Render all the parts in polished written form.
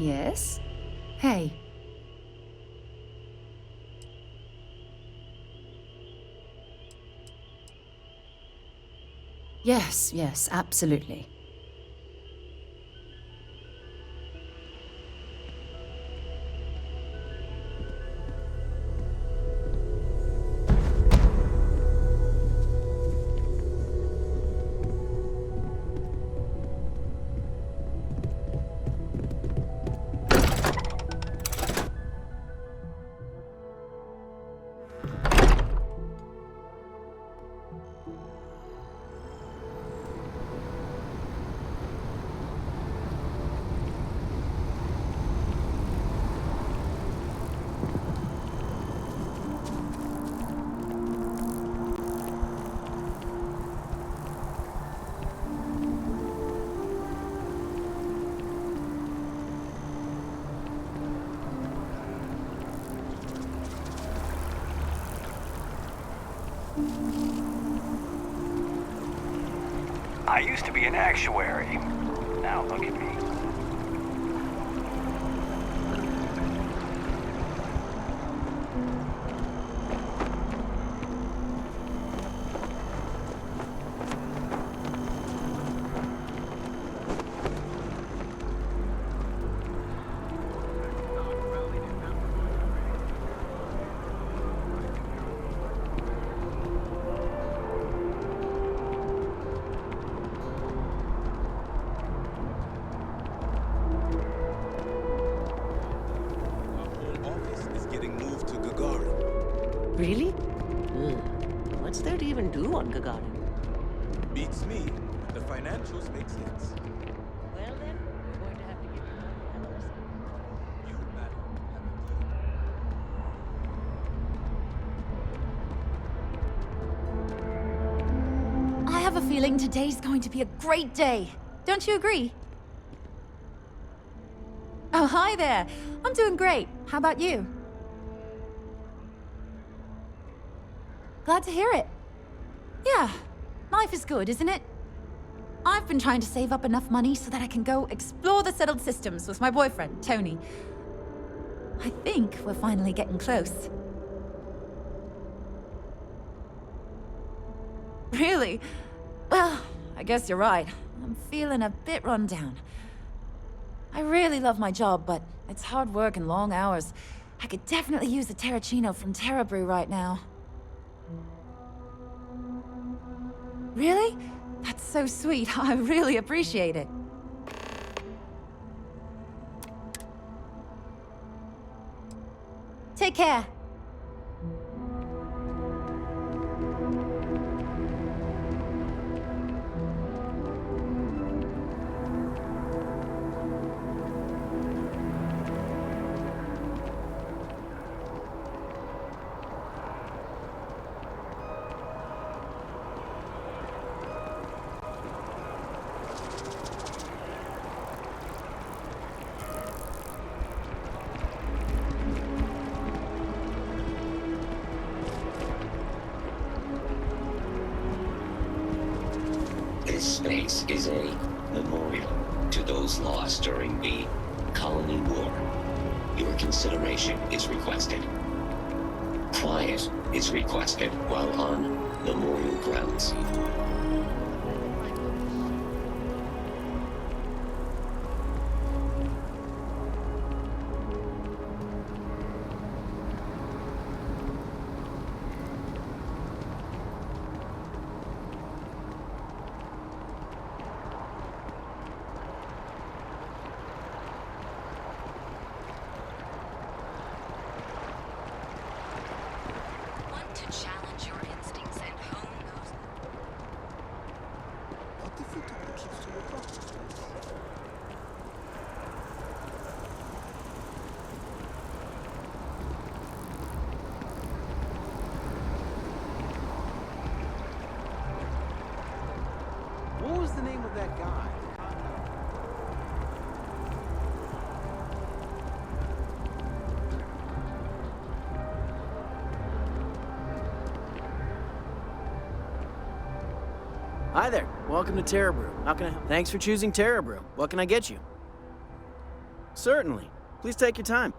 Yes? Hey. Yes, absolutely. I used to be an actuary. Now look at me. Really? What's there to even do on Gagarin? Beats me. The financials make sense. Well then, we're going to have to give you money, You, madam, have a deal. I have a feeling today's going to be a great day. Don't you agree? Oh, hi there. I'm doing great. How about you? Glad to hear it. Yeah, life is good, isn't it? I've been trying to save up enough money so that I can go explore the settled systems with my boyfriend, Tony. I think we're finally getting close. Really? Well, I guess you're right. I'm feeling a bit run down. I really love my job, but it's hard work and long hours. I could definitely use a Terracino from Terrabrew right now. Really? That's so sweet. I really appreciate it. Take care. This space is a memorial to those lost during the Colony War. Your consideration is requested. Quiet is requested while on memorial grounds. Challenge your instincts and hone those. What if we took the kids to your property? What was the name of that guy? Hi there. Welcome to Terrabrew. How can I help? Thanks for choosing Terrabrew. What can I get you? Certainly. Please take your time.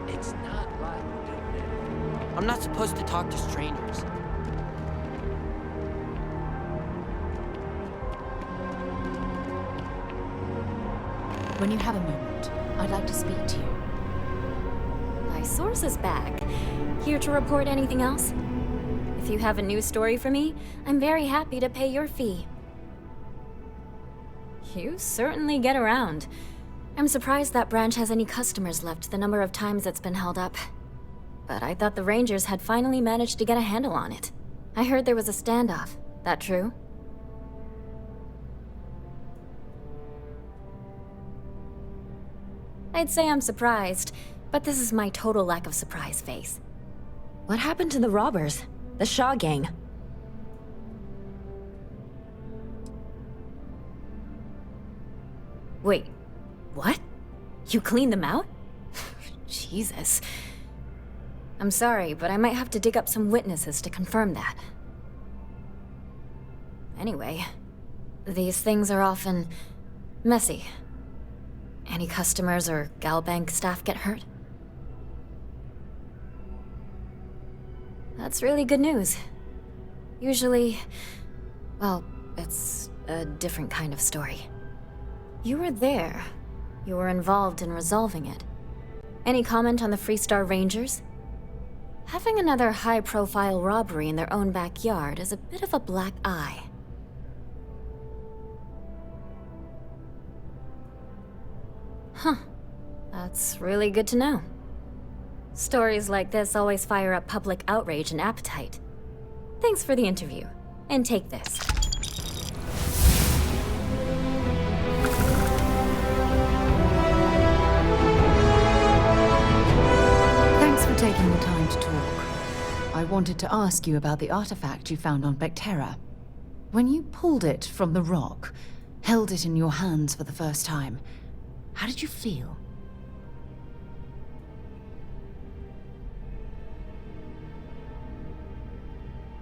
It's not like we're doing it. I'm not supposed to talk to strangers. When you have a moment, I'd like to speak to you. My source is back. Here to report anything else? If you have a news story for me, I'm very happy to pay your fee. You certainly get around. I'm surprised that branch has any customers left the number of times it's been held up. But I thought the Rangers had finally managed to get a handle on it. I heard there was a standoff. That true? I'd say I'm surprised, but this is my total lack of surprise face. What happened to the robbers? The Shaw gang? Wait, what? You cleaned them out? Jesus. I'm sorry, but I might have to dig up some witnesses to confirm that. Anyway, these things are often messy. Any customers or Galbank staff get hurt? That's really good news. Usually, well, it's a different kind of story. You were there. You were involved in resolving it. Any comment on the Freestar Rangers? Having another high-profile robbery in their own backyard is a bit of a black eye. Huh. That's really good to know. Stories like this always fire up public outrage and appetite. Thanks for the interview. And take this. Thanks for taking the time to talk. I wanted to ask you about the artifact you found on Bethesda. When you pulled it from the rock, held it in your hands for the first time, how did you feel?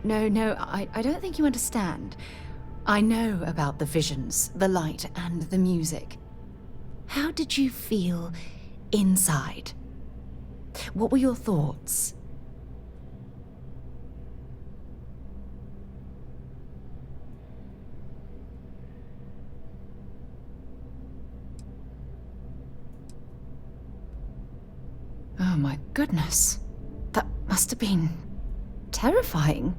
No, I don't think you understand. I know about the visions, the light, and the music. How did you feel inside? What were your thoughts? Oh my goodness. That must have been terrifying.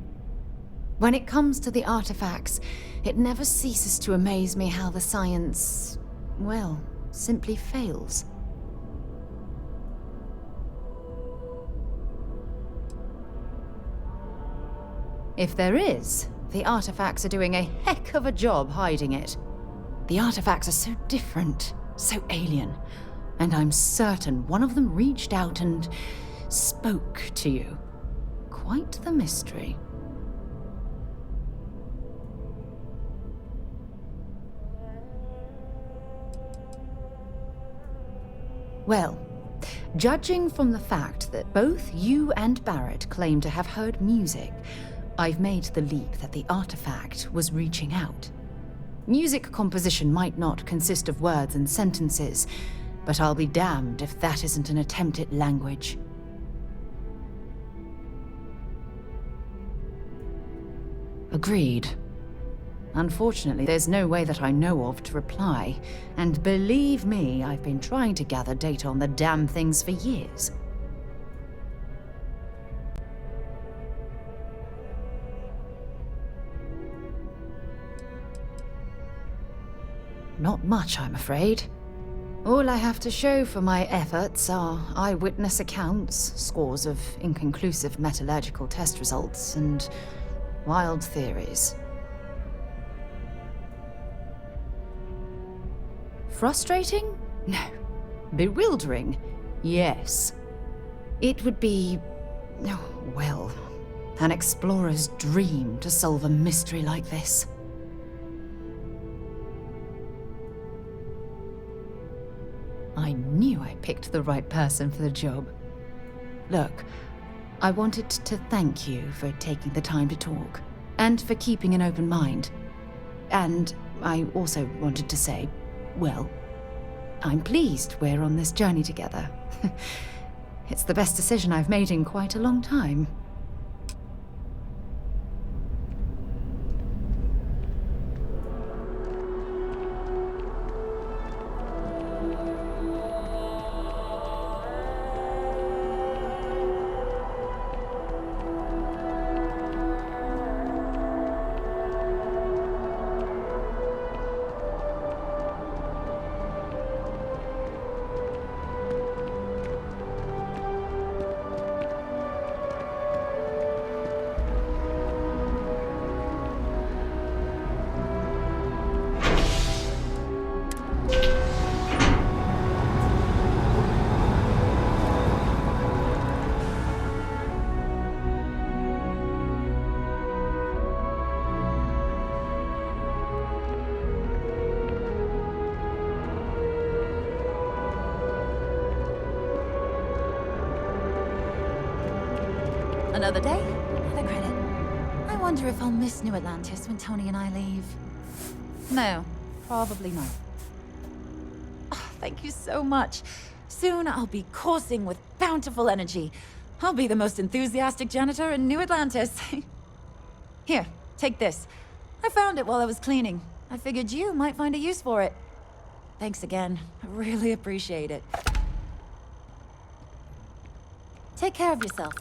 When it comes to the artifacts, it never ceases to amaze me how the science, well, simply fails. If there is, the artifacts are doing a heck of a job hiding it. The artifacts are so different, so alien, and I'm certain one of them reached out and spoke to you. Quite the mystery. Well, judging from the fact that both you and Barrett claim to have heard music, I've made the leap that the artifact was reaching out. Music composition might not consist of words and sentences, but I'll be damned if that isn't an attempt at language. Agreed. Unfortunately, there's no way that I know of to reply, and believe me, I've been trying to gather data on the damn things for years. Not much, I'm afraid. All I have to show for my efforts are eyewitness accounts, scores of inconclusive metallurgical test results, and wild theories. Frustrating? No. Bewildering? Yes. It would be, oh, well, an explorer's dream to solve a mystery like this. I knew I picked the right person for the job. Look, I wanted to thank you for taking the time to talk, and for keeping an open mind. And I also wanted to say, well, I'm pleased we're on this journey together. It's the best decision I've made in quite a long time. Another day, another credit. I wonder if I'll miss New Atlantis when Tony and I leave. No, probably not. Oh, thank you so much. Soon I'll be coursing with bountiful energy. I'll be the most enthusiastic janitor in New Atlantis. Here, take this. I found it while I was cleaning. I figured you might find a use for it. Thanks again. I really appreciate it. Take care of yourself.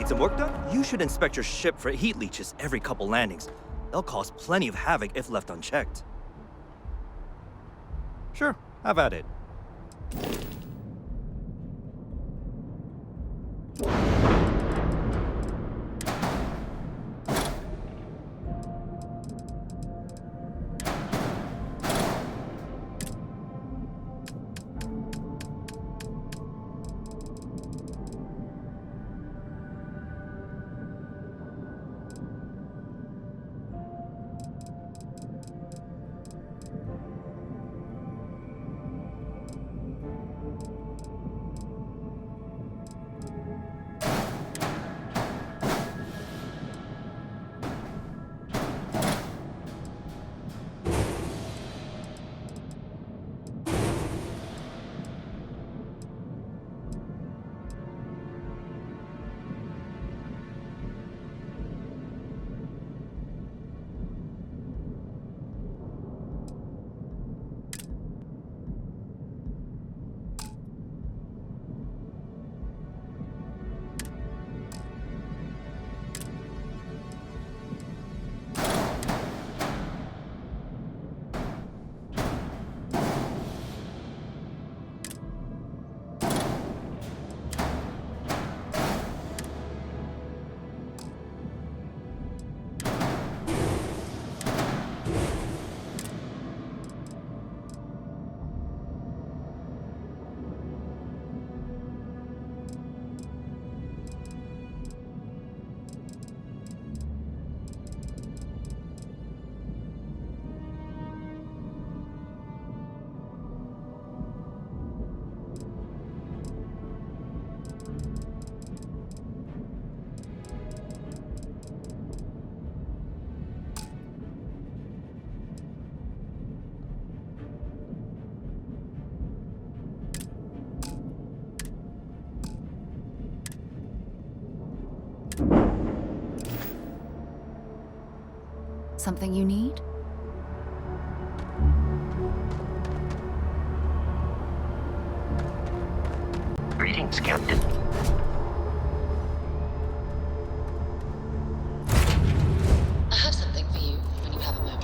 Some work done? You should inspect your ship for heat leeches every couple landings. They'll cause plenty of havoc if left unchecked. Sure, have at it. Something you need? Greetings, Captain. I have something for you when you have a moment.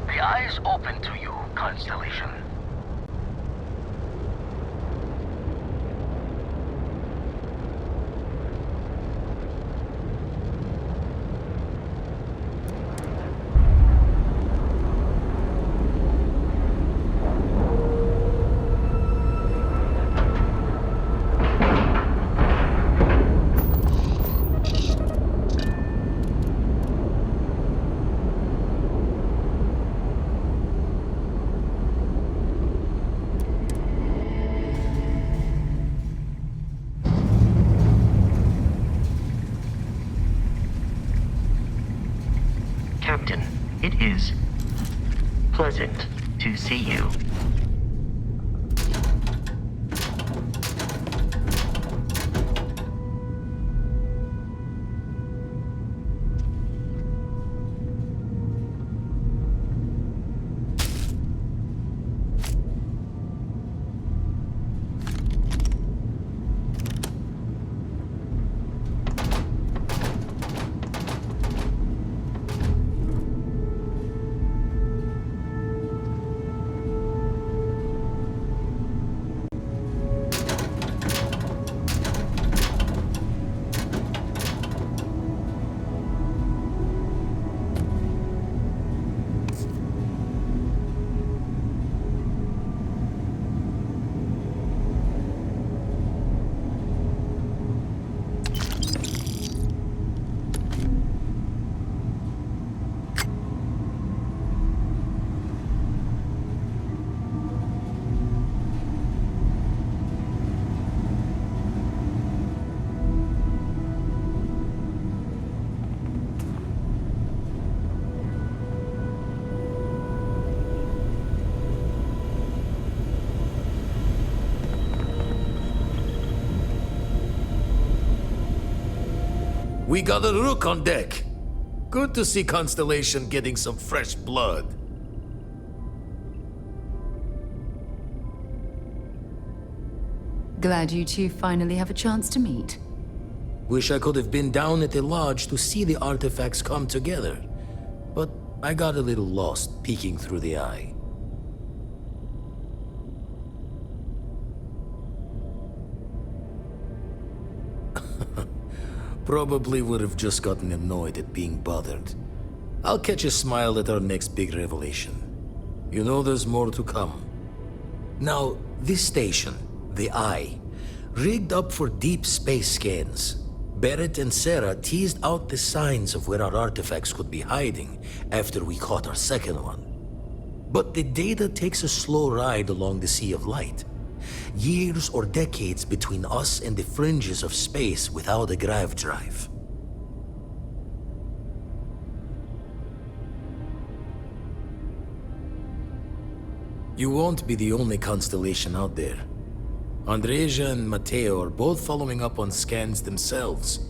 The eye is open to you, Constellation. Captain, it is pleasant to see you. We got a rook on deck. Good to see Constellation getting some fresh blood. Glad you two finally have a chance to meet. Wish I could have been down at the lodge to see the artifacts come together. But I got a little lost peeking through the eye. Probably would have just gotten annoyed at being bothered. I'll catch a smile at our next big revelation. You know there's more to come. Now, this station, the Eye, rigged up for deep space scans. Barrett and Sarah teased out the signs of where our artifacts could be hiding after we caught our second one. But the data takes a slow ride along the Sea of Light. Years or decades between us and the fringes of space without a grav drive. You won't be the only constellation out there. Andreja and Matteo are both following up on scans themselves.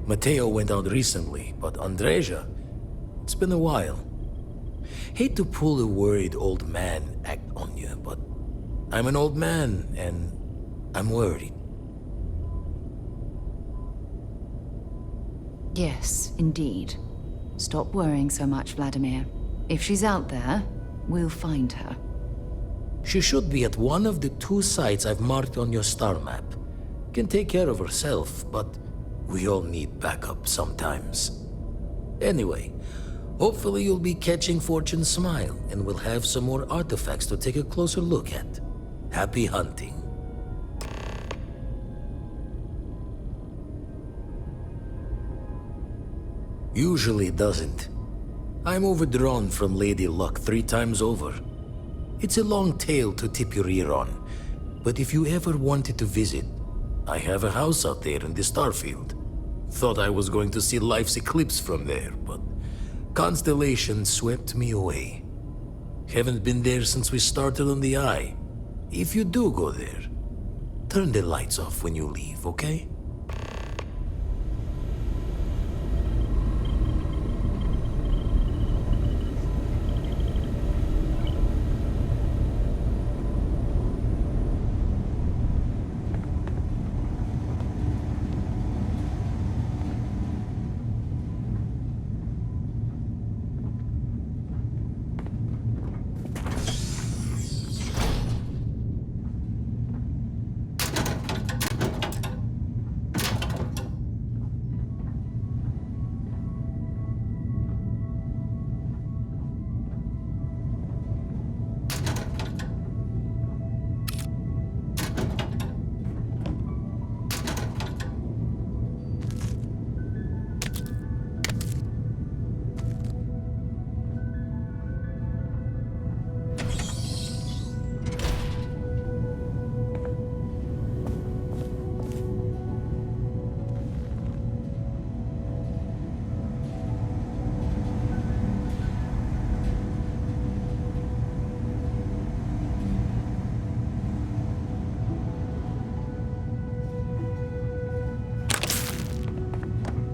Matteo went out recently, but Andreja, it's been a while. Hate to pull a worried old man act on you, but I'm an old man, and I'm worried. Yes, indeed. Stop worrying so much, Vladimir. If she's out there, we'll find her. She should be at one of the 2 sites I've marked on your star map. Can take care of herself, but we all need backup sometimes. Anyway, hopefully you'll be catching Fortune's smile, and we'll have some more artifacts to take a closer look at. Happy hunting. Usually doesn't. I'm overdrawn from Lady Luck 3 times over. It's a long tale to tip your ear on, but if you ever wanted to visit, I have a house out there in the Starfield. Thought I was going to see life's eclipse from there, but Constellation swept me away. Haven't been there since we started on the Eye. If you do go there, turn the lights off when you leave, okay?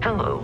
Hello.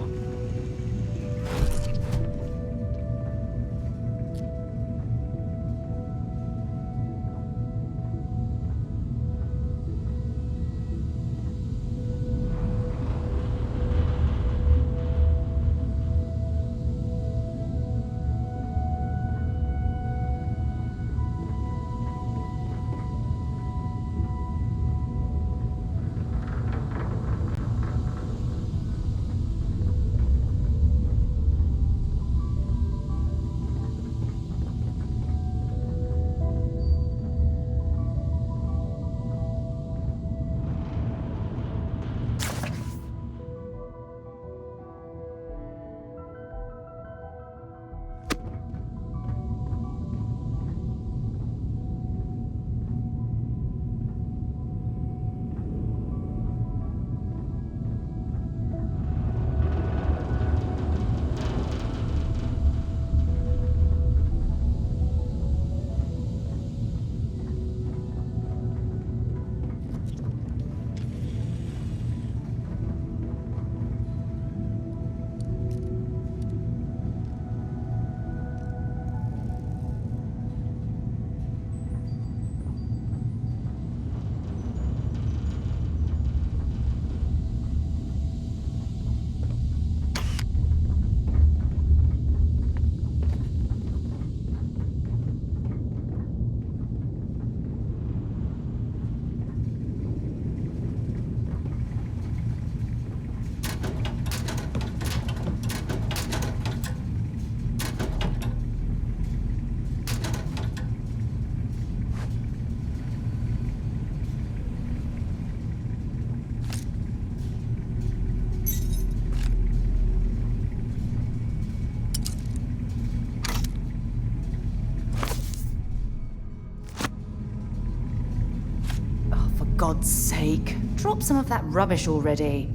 God's sake, drop some of that rubbish already.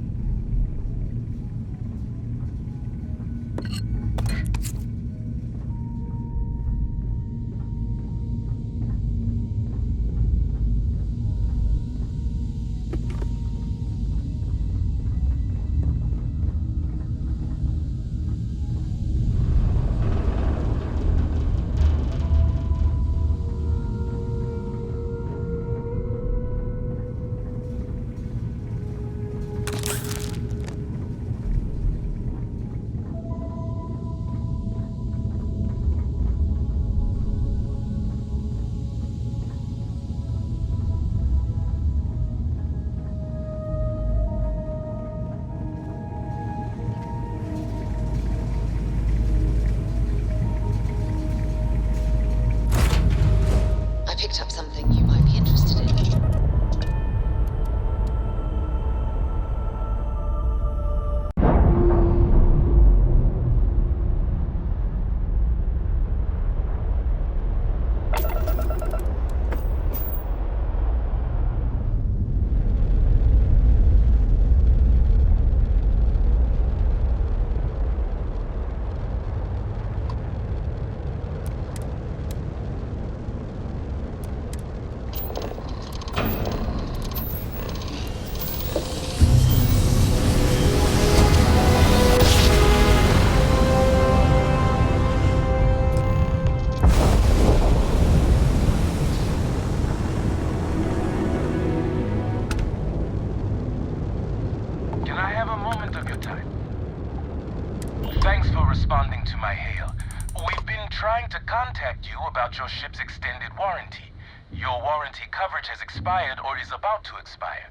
Thanks for responding to my hail. We've been trying to contact you about your ship's extended warranty. Your warranty coverage has expired or is about to expire.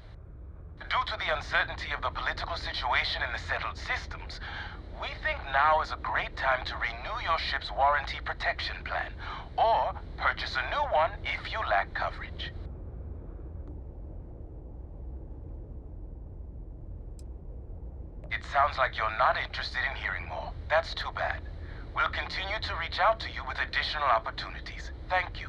Due to the uncertainty of the political situation in the settled systems, we think now is a great time to renew your ship's warranty protection plan, or purchase a new one if you lack coverage. It sounds like you're not interested in hearing more. That's too bad. We'll continue to reach out to you with additional opportunities. Thank you.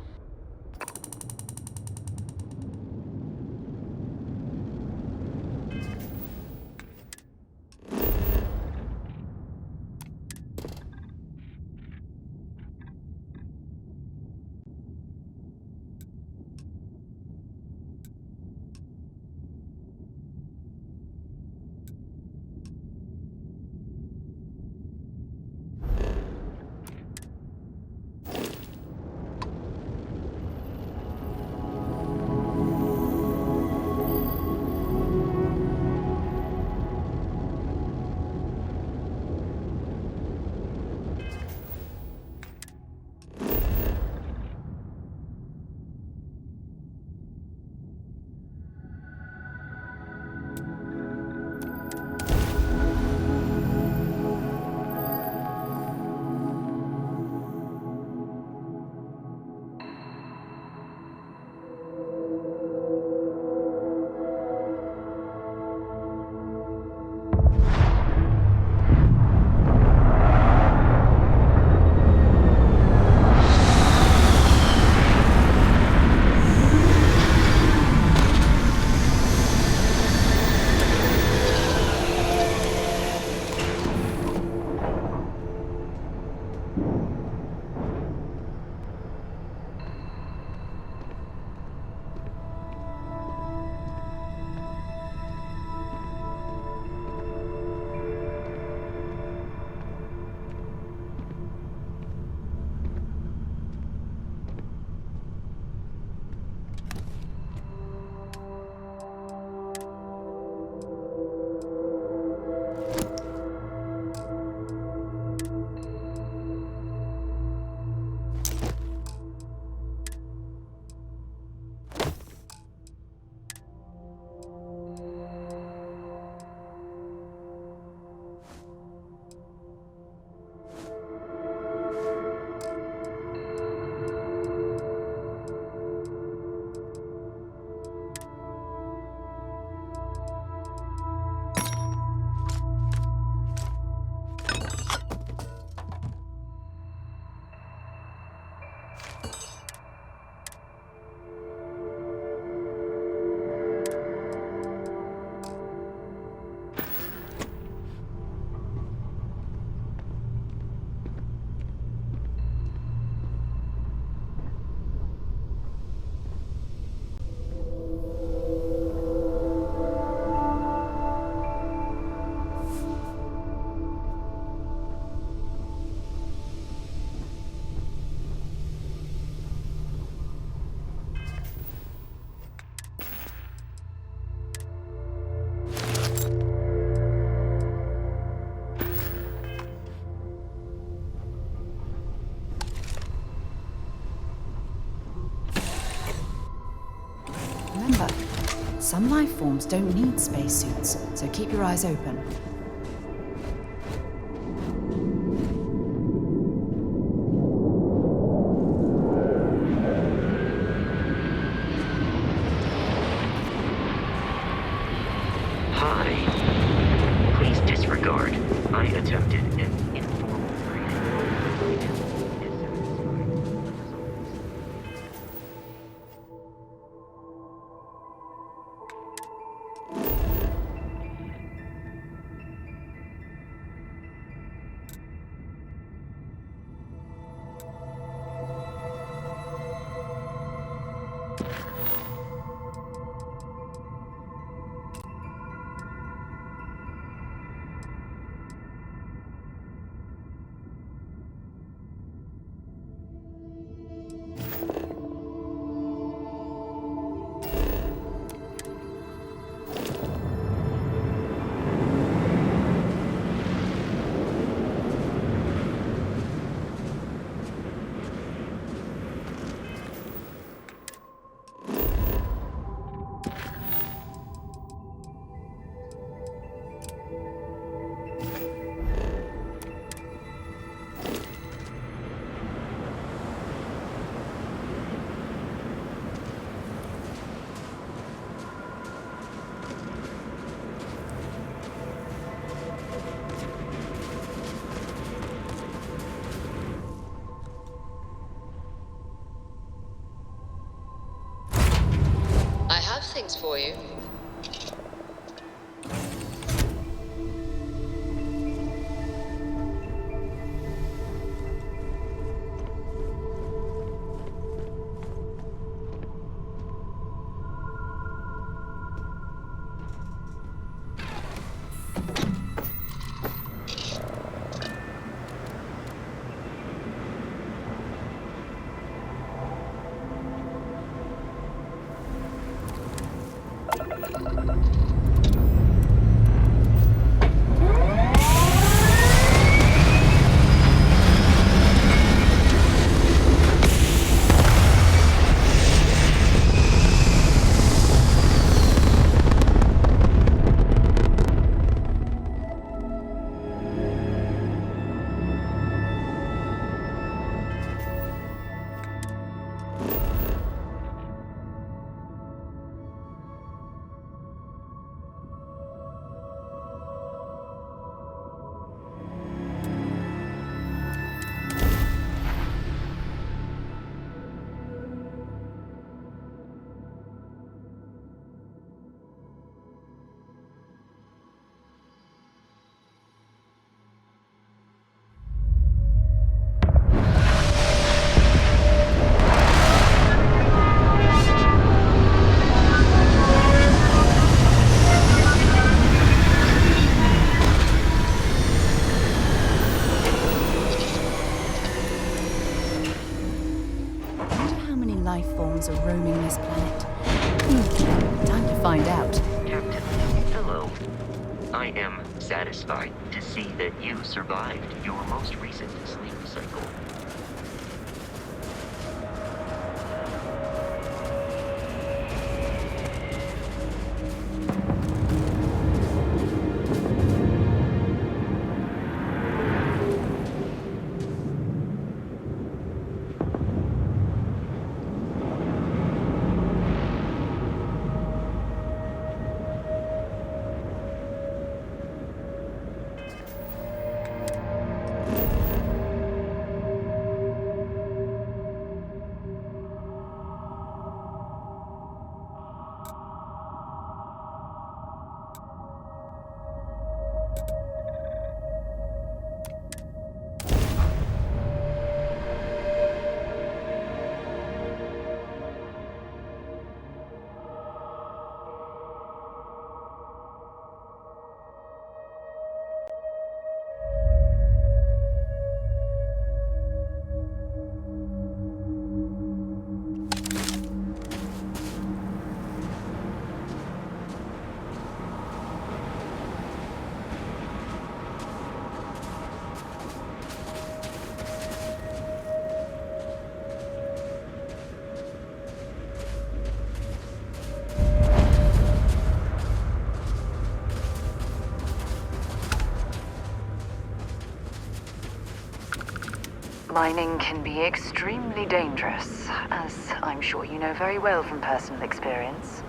Remember, some life forms don't need spacesuits, so keep your eyes open. Hi. Please disregard. I attempted an informal things for you. Life forms are roaming this planet. Time to find out. Captain, hello. I am satisfied to see that you survived your most recent sleep cycle. Mining can be extremely dangerous, as I'm sure you know very well from personal experience.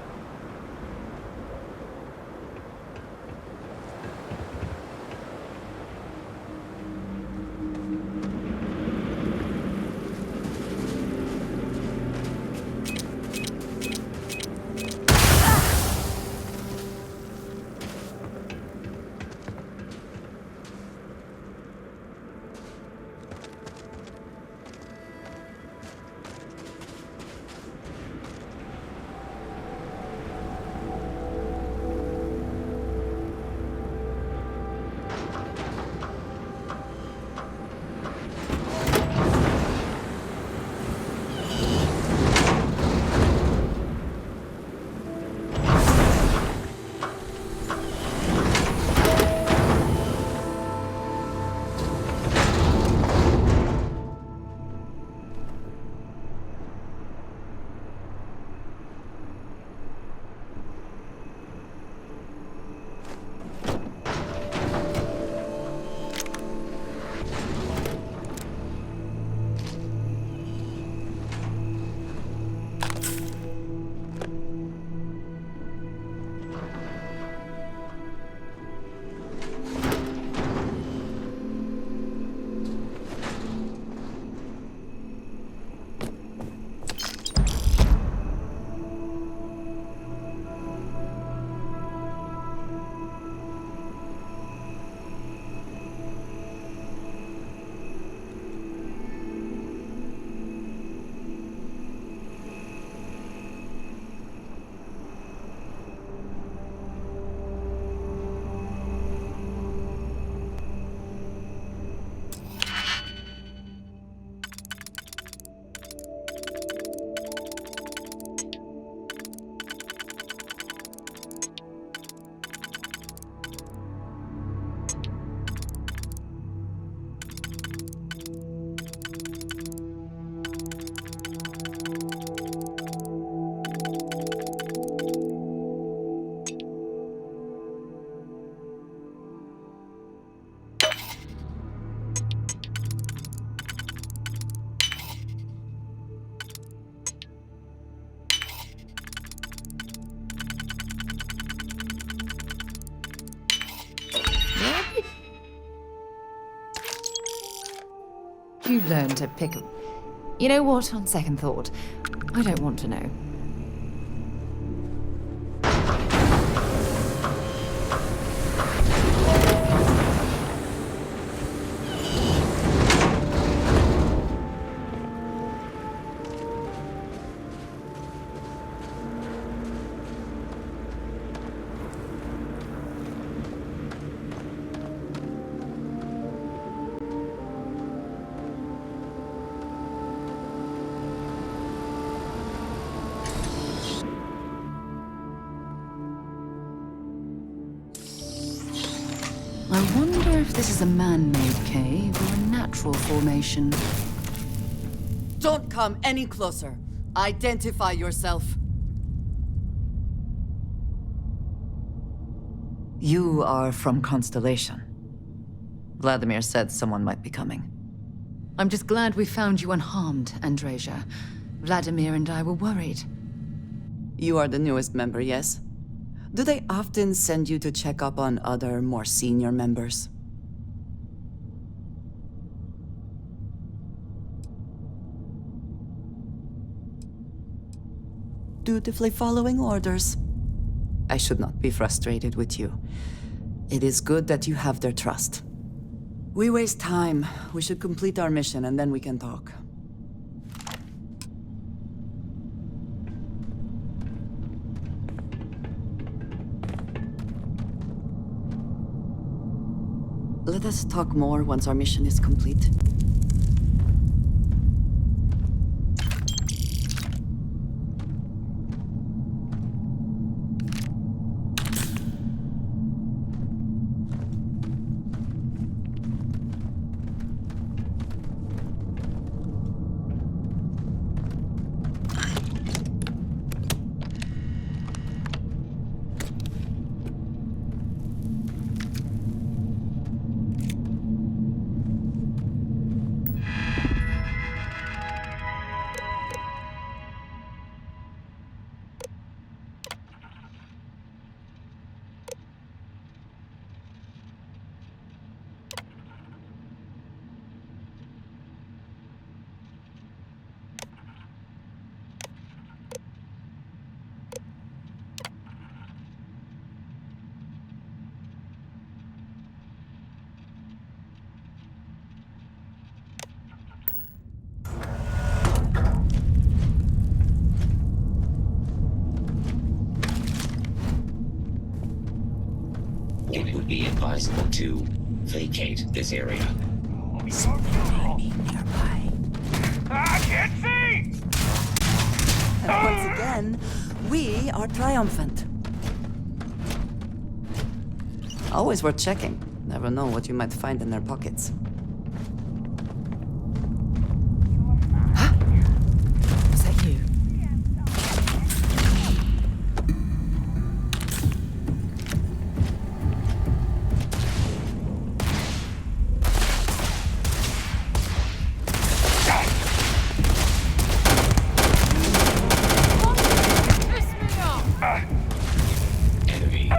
you learn to pick a... You know what, on second thought, I don't want to know. I wonder if this is a man-made cave or a natural formation. Don't come any closer. Identify yourself. You are from Constellation. Vladimir said someone might be coming. I'm just glad we found you unharmed, Andreja. Vladimir and I were worried. You are the newest member, yes? Do they often send you to check up on other, more senior members? Dutifully following orders. I should not be frustrated with you. It is good that you have their trust. We waste time. We should complete our mission and then we can talk. Let us talk more once our mission is complete. It would be advisable to vacate this area. I can't see! Once again, we are triumphant. Always worth checking. Never know what you might find in their pockets. Is that you? Enemy.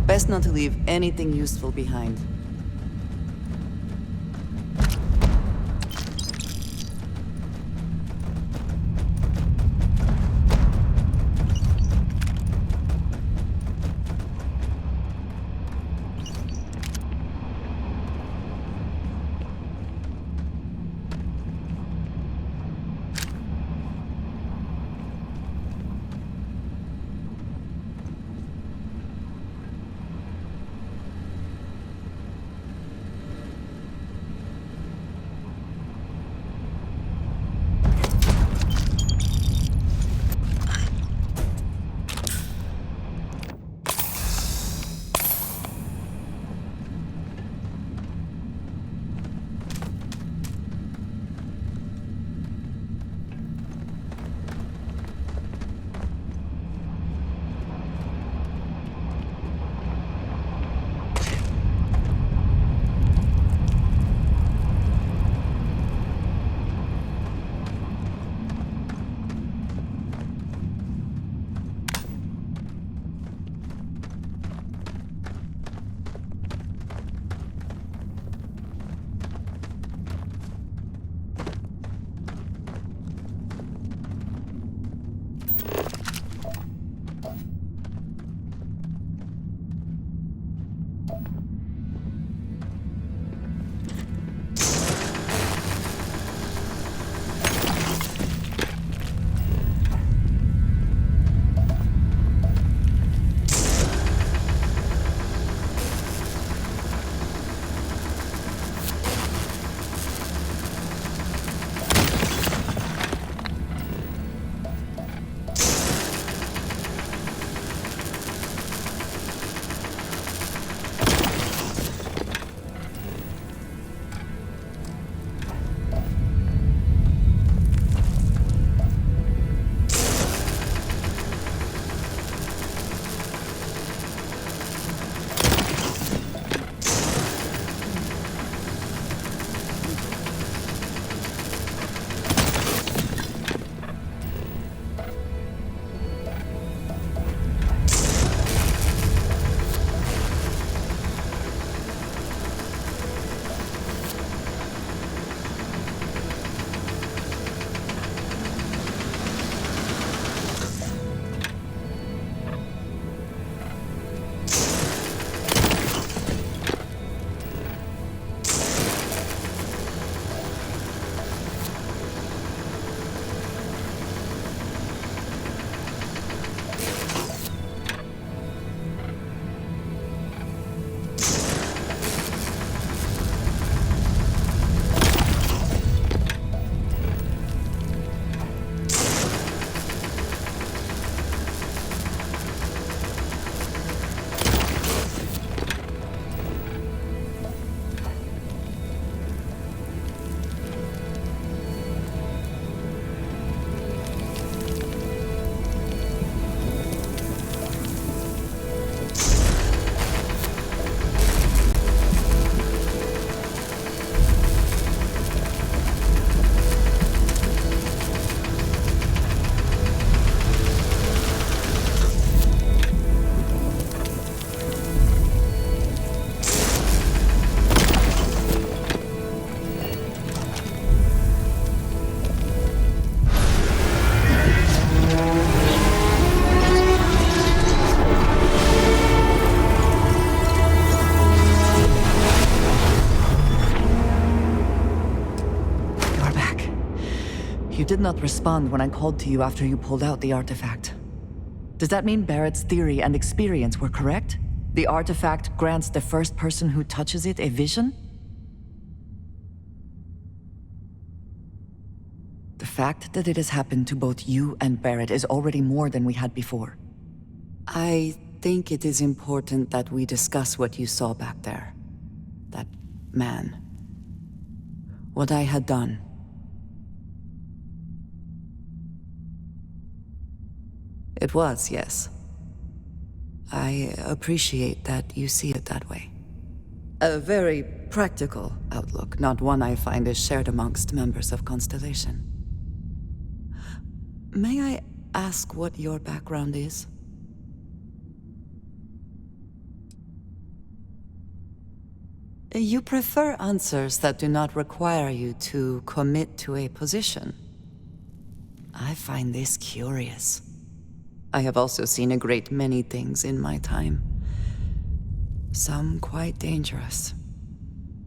Best not to leave anything useful behind. You did not respond when I called to you after you pulled out the artifact. Does that mean Barrett's theory and experience were correct? The artifact grants the first person who touches it a vision? The fact that it has happened to both you and Barrett is already more than we had before. I think it is important that we discuss what you saw back there. That man. What I had done. It was, yes. I appreciate that you see it that way. A very practical outlook, not one I find is shared amongst members of Constellation. May I ask what your background is? You prefer answers that do not require you to commit to a position. I find this curious. I have also seen a great many things in my time. Some quite dangerous.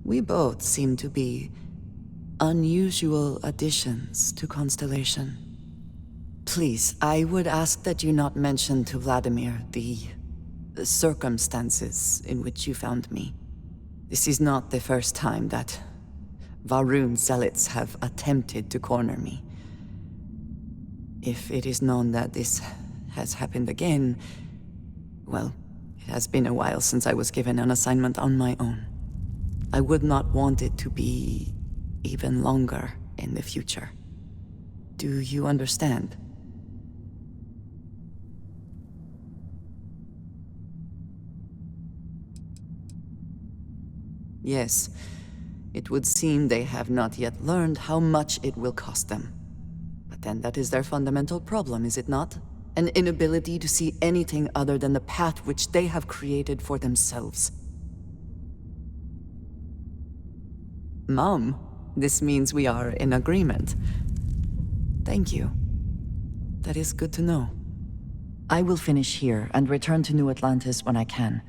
We both seem to be unusual additions to Constellation. Please, I would ask that you not mention to Vladimir the circumstances in which you found me. This is not the first time that Varun zealots have attempted to corner me. If it is known that this has happened again, well, it has been a while since I was given an assignment on my own. I would not want it to be even longer in the future. Do you understand? Yes, it would seem they have not yet learned how much it will cost them. But then that is their fundamental problem, is it not? An inability to see anything other than the path which they have created for themselves. Mom, this means we are in agreement. Thank you. That is good to know. I will finish here and return to New Atlantis when I can.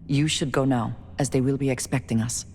You should go now, as they will be expecting us.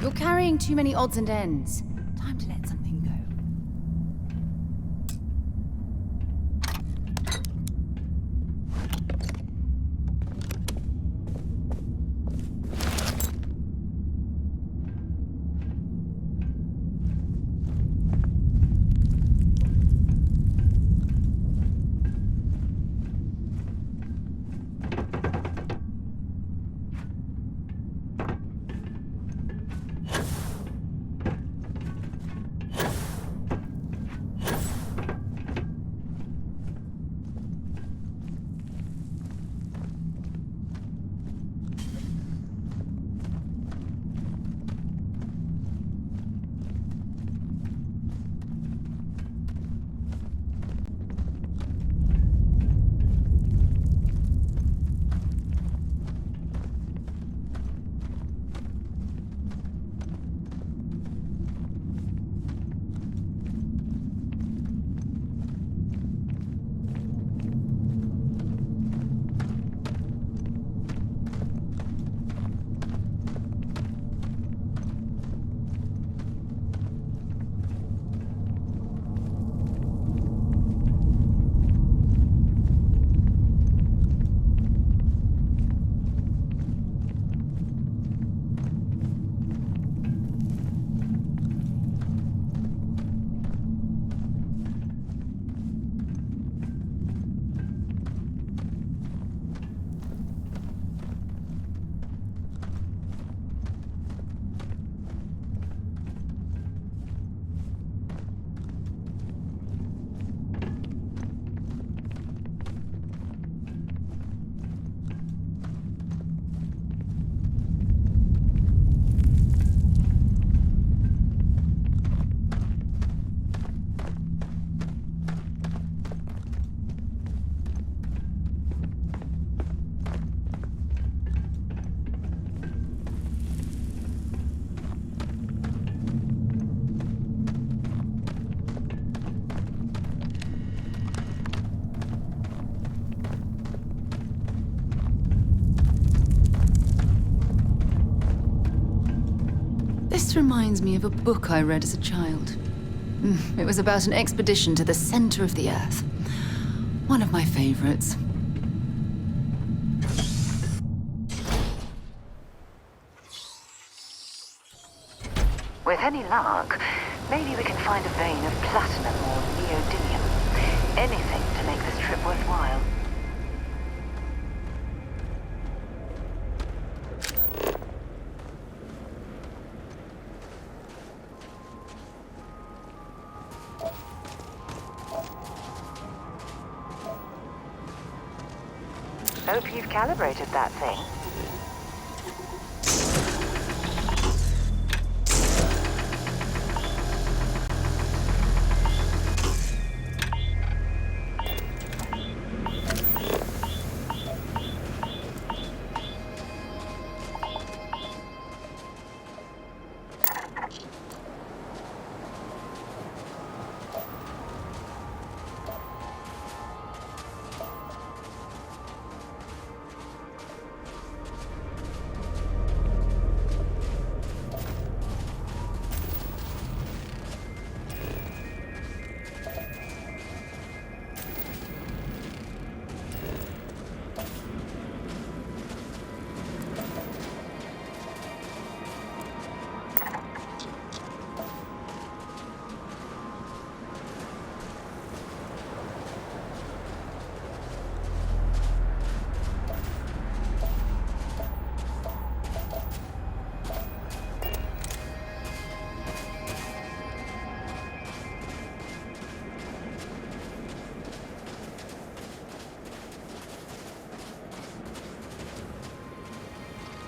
You're carrying too many odds and ends. Time to let something go. This reminds me of a book I read as a child. It was about an expedition to the center of the Earth. One of my favorites. With any luck, maybe we can find a vein of platinum or neodymium. Anything to make this trip worthwhile. Hope you've calibrated that thing.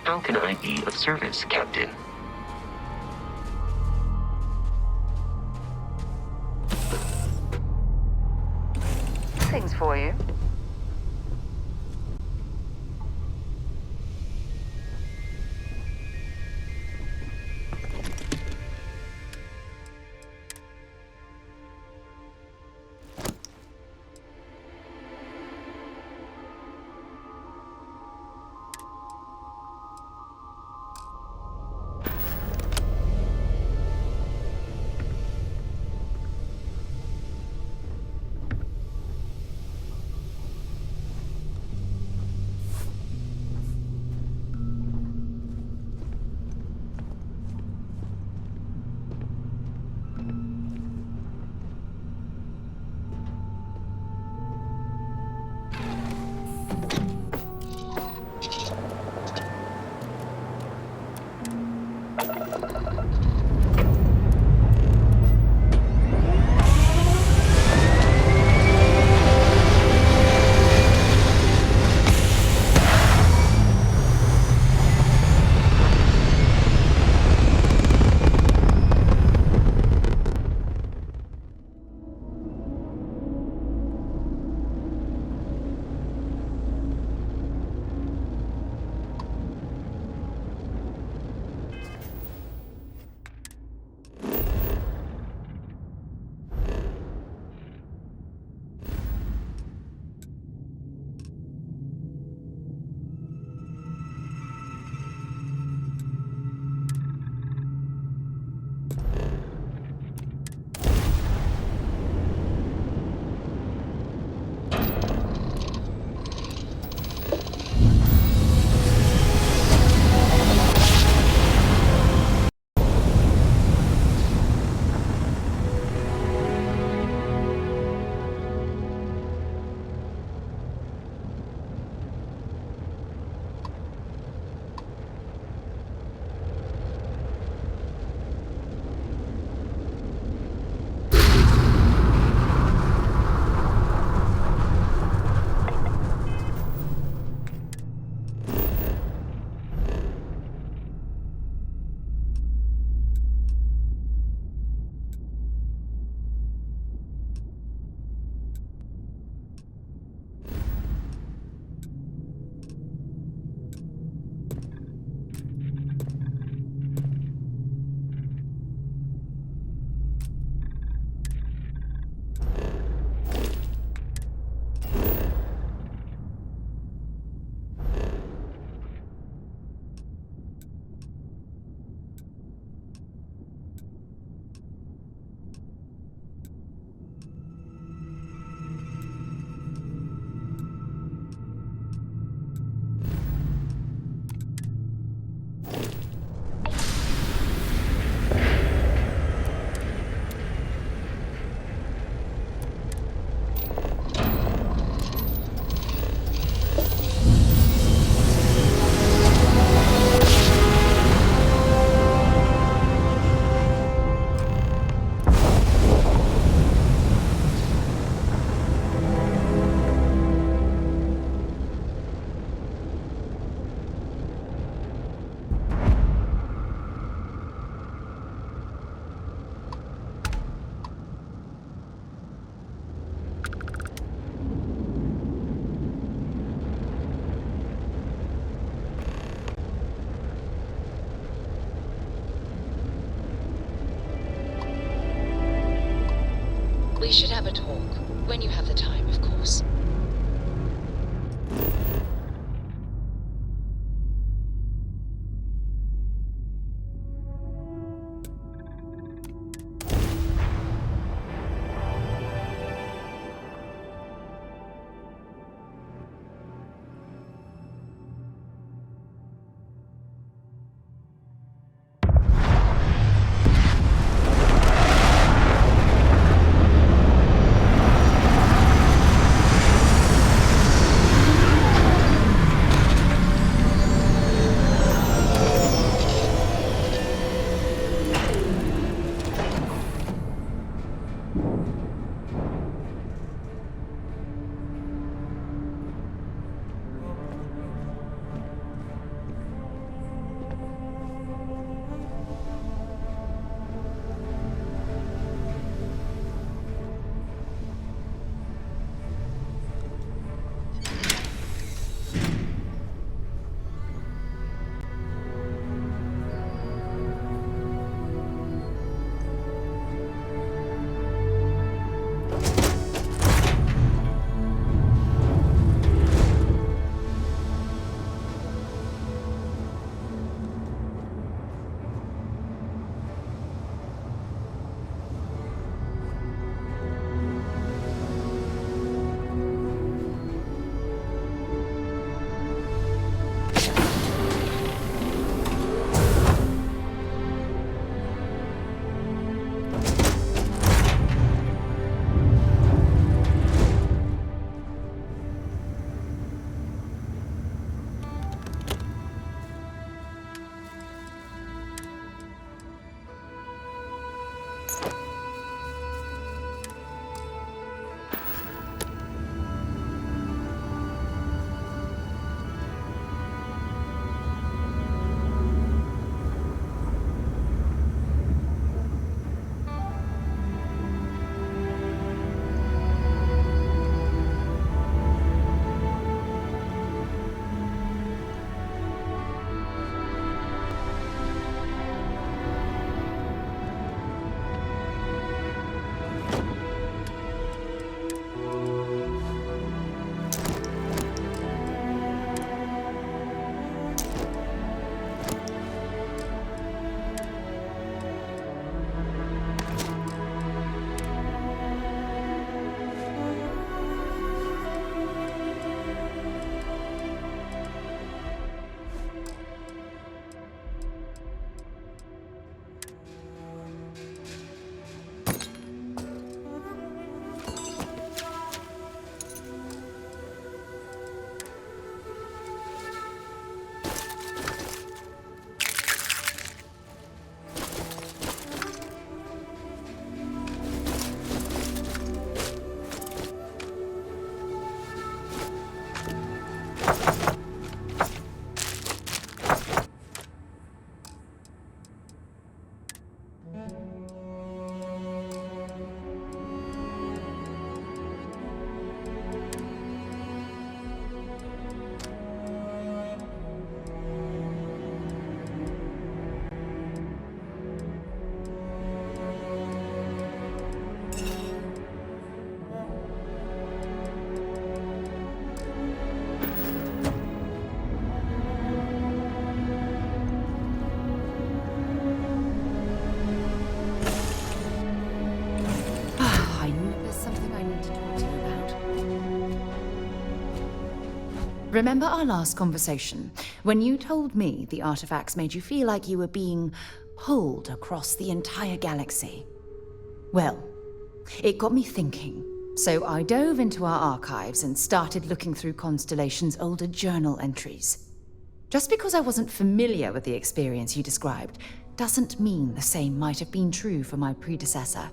How can I be of service, Captain? Things for you. should have a talk. When you have the time, of course. Remember our last conversation, when you told me the artifacts made you feel like you were being pulled across the entire galaxy? Well, it got me thinking, so I dove into our archives and started looking through Constellation's older journal entries. Just because I wasn't familiar with the experience you described, doesn't mean the same might have been true for my predecessor.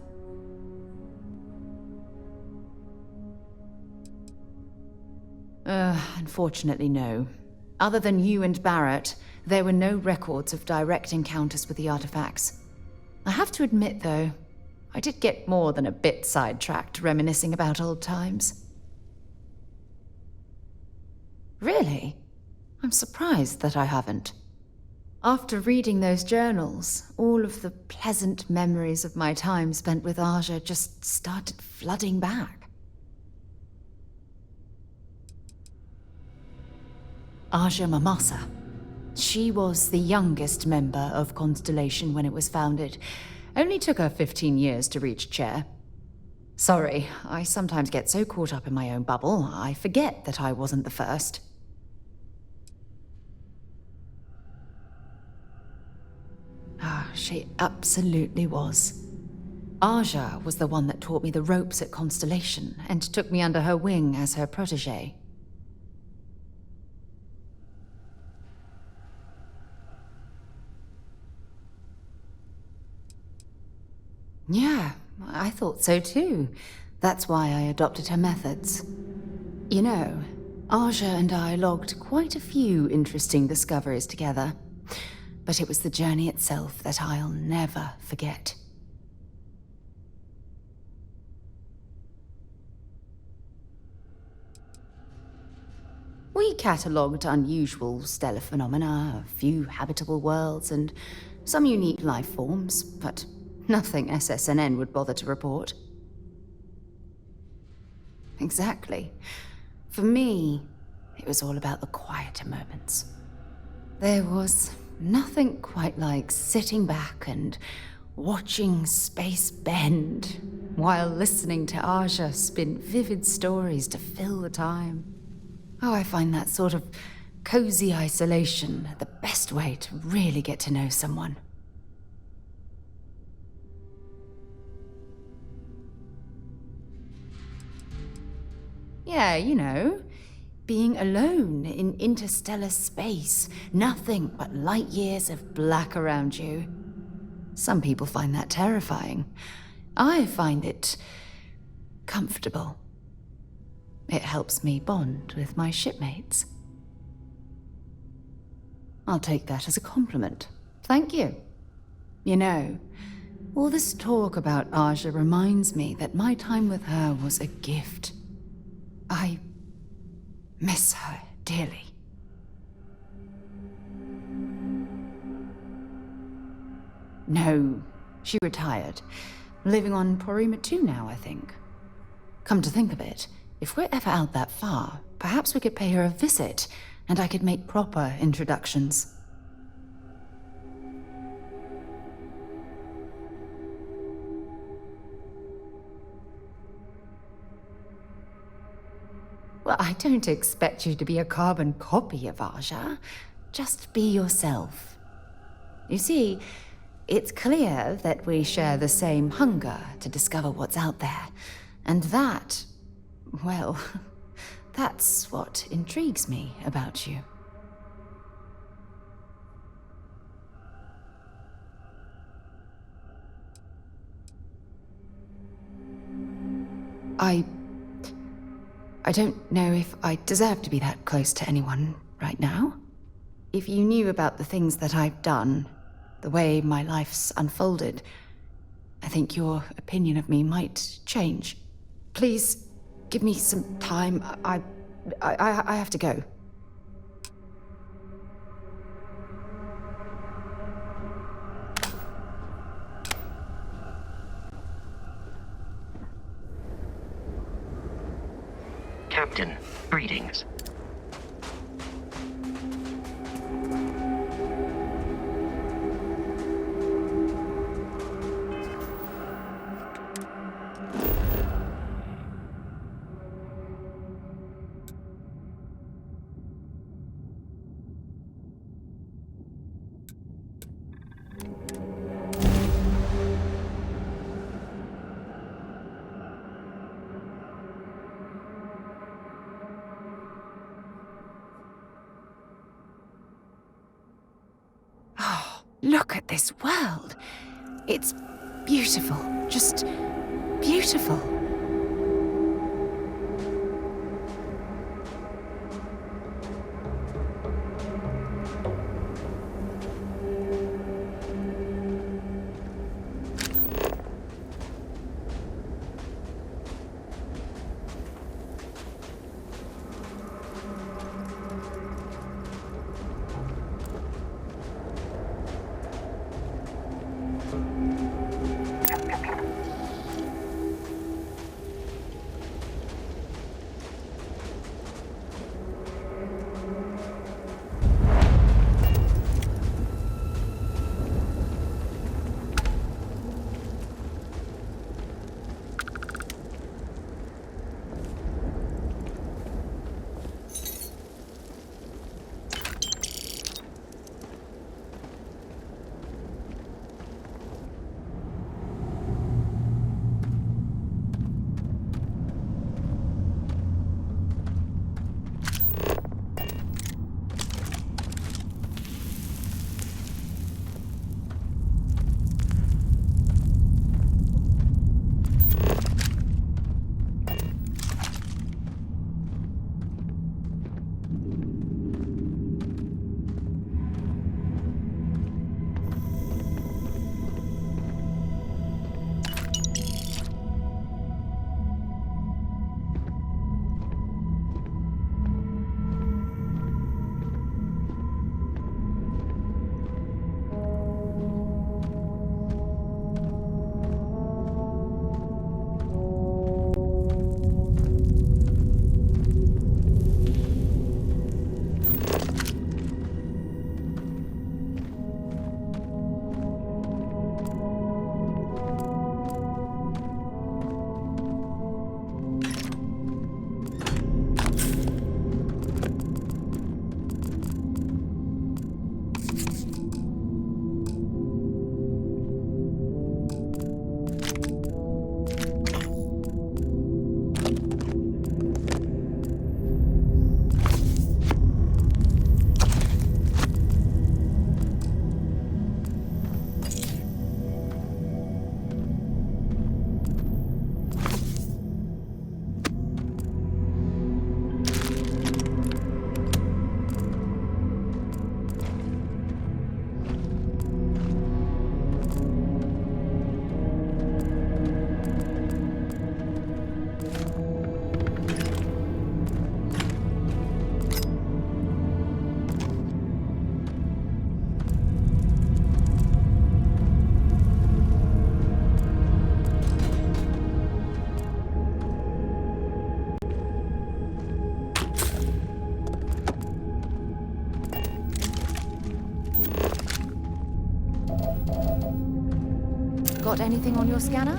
Unfortunately, no. Other than you and Barrett, there were no records of direct encounters with the artifacts. I have to admit, though, I did get more than a bit sidetracked reminiscing about old times. Really? I'm surprised that I haven't. After reading those journals, all of the pleasant memories of my time spent with Andreja just started flooding back. Andreja Mamasa. She was the youngest member of Constellation when it was founded. Only took her 15 years to reach chair. Sorry, I sometimes get so caught up in my own bubble, I forget that I wasn't the first. She absolutely was. Andreja was the one that taught me the ropes at Constellation and took me under her wing as her protégé. Yeah, I thought so too. That's why I adopted her methods. You know, Andreja and I logged quite a few interesting discoveries together. But it was the journey itself that I'll never forget. We catalogued unusual stellar phenomena, a few habitable worlds, and some unique life forms, but nothing SSNN would bother to report. Exactly. For me, it was all about the quieter moments. There was nothing quite like sitting back and watching space bend while listening to Andreja spin vivid stories to fill the time. Oh, I find that sort of cozy isolation the best way to really get to know someone. Yeah, you know, being alone in interstellar space, nothing but light years of black around you. Some people find that terrifying. I find it comfortable. It helps me bond with my shipmates. I'll take that as a compliment. Thank you. You know, all this talk about Andreja reminds me that my time with her was a gift. I miss her dearly. No, she retired. Living on Porima 2 now, I think. Come to think of it, if we're ever out that far, perhaps we could pay her a visit, and I could make proper introductions. Well, I don't expect you to be a carbon copy of Andreja. Just be yourself. You see, it's clear that we share the same hunger to discover what's out there. And that, well, that's what intrigues me about you. I don't know if I deserve to be that close to anyone right now. If you knew about the things that I've done, the way my life's unfolded, I think your opinion of me might change. Please, give me some time. I have to go. Captain, greetings. Look at this world. It's beautiful, just beautiful. Got anything on your scanner?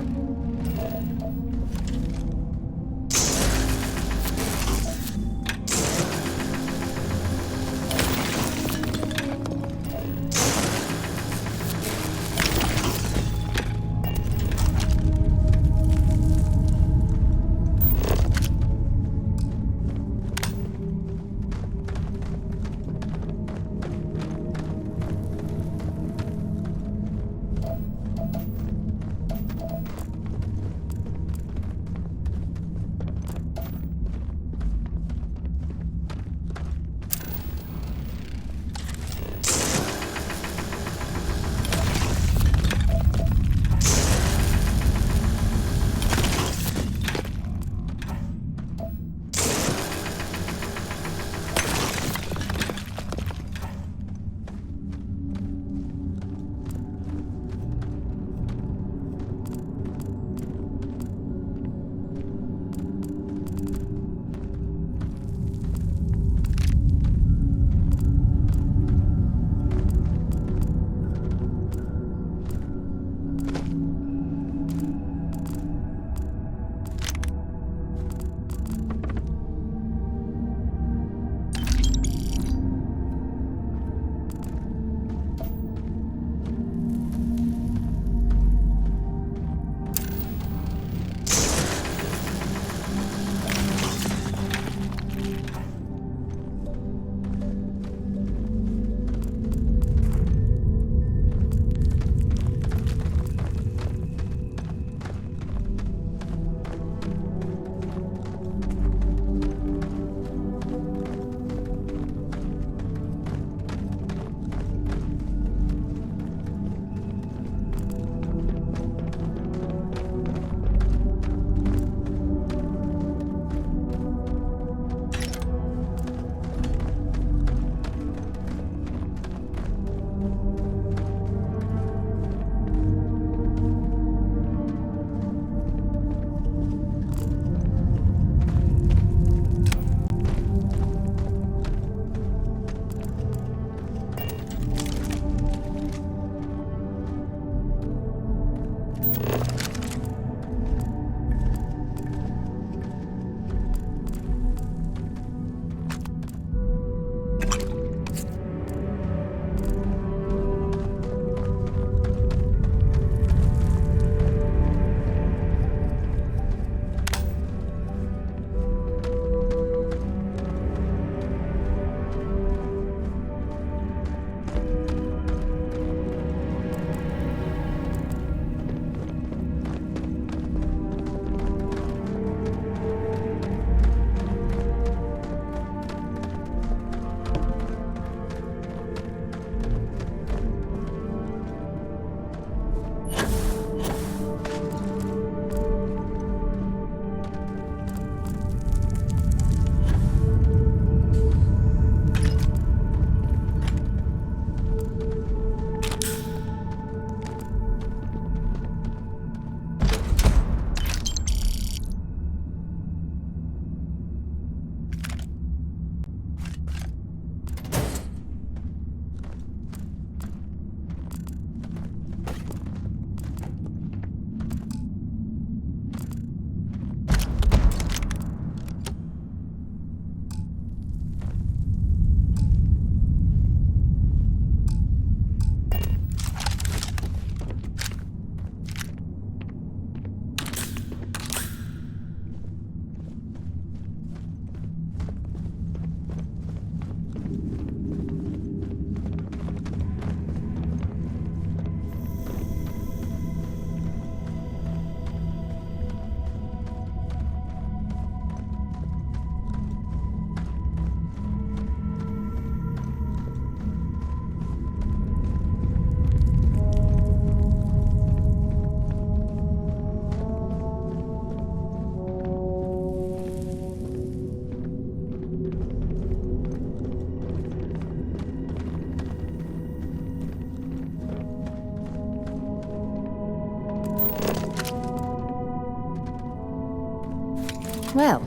Well,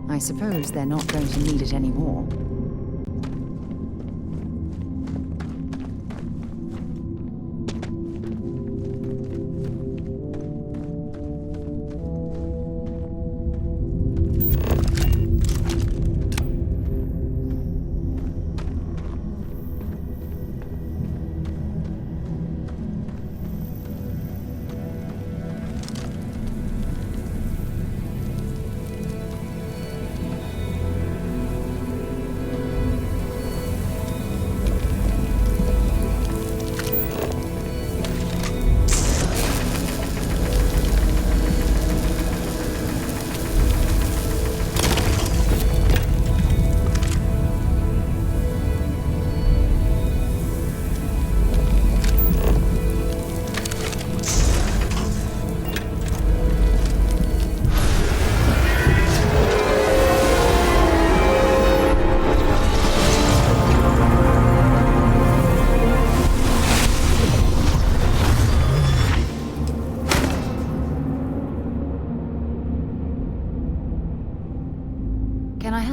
I suppose they're not going to need it anymore.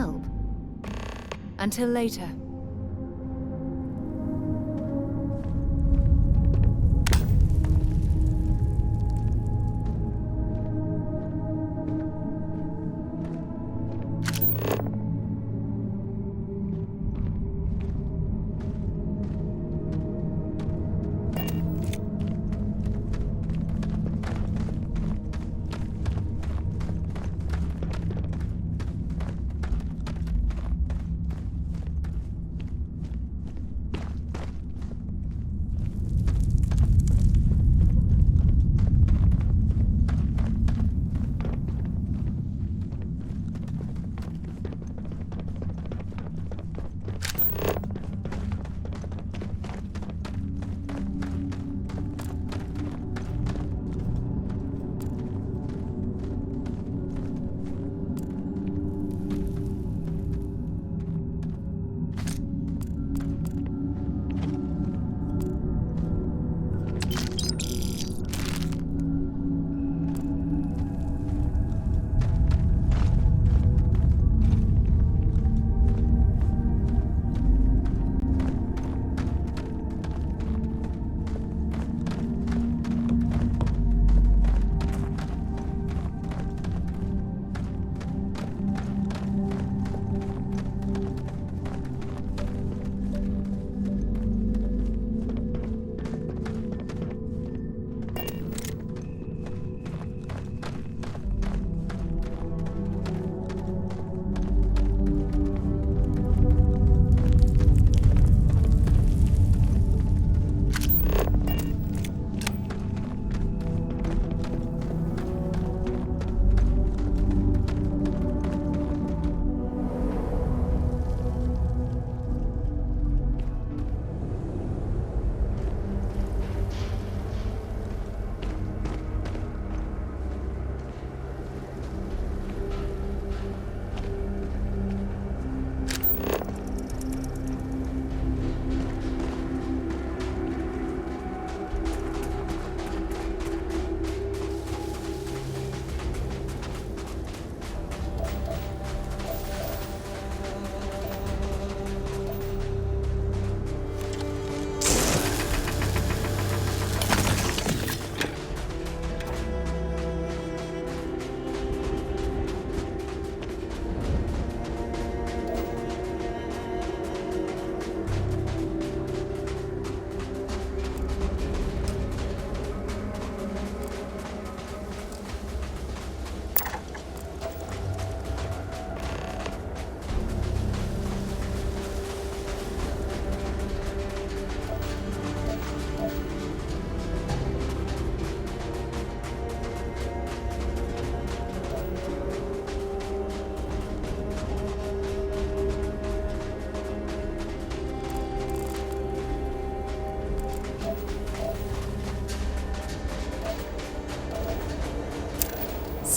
help. Until later.